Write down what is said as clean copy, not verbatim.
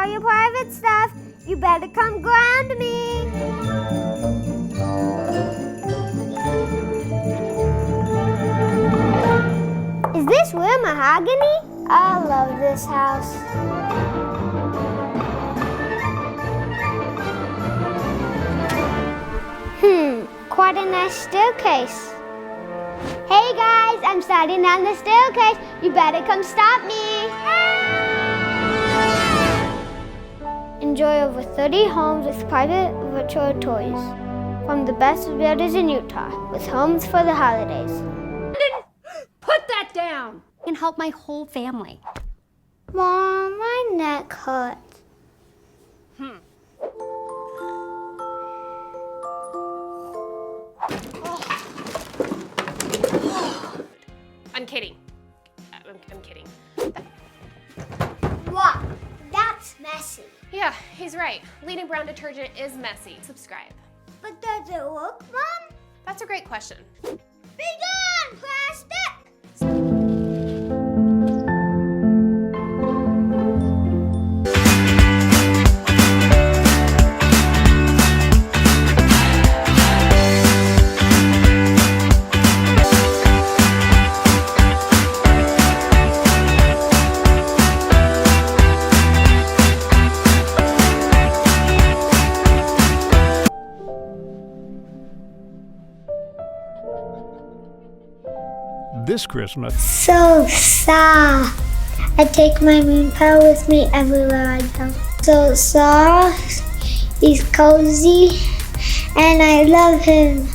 all your private stuff. You better come ground me. Is this real mahogany? I love this house. Quite a nice staircase. Hey guys, I'm starting down the staircase. You better come stop me. Enjoy over 30 homes with private virtual tours from the best builders in Utah with homes for the holidays. Put that down! And help my whole family. Mom, my neck hurts. I'm kidding. I'm kidding. What? That's messy. Yeah, he's right. Leading brown detergent is messy. Subscribe. But does it work, Mom? That's a great question. Be gone, plastic! This Christmas, So soft. I take my moon pal with me everywhere I go. So soft, he's cozy, and I love him.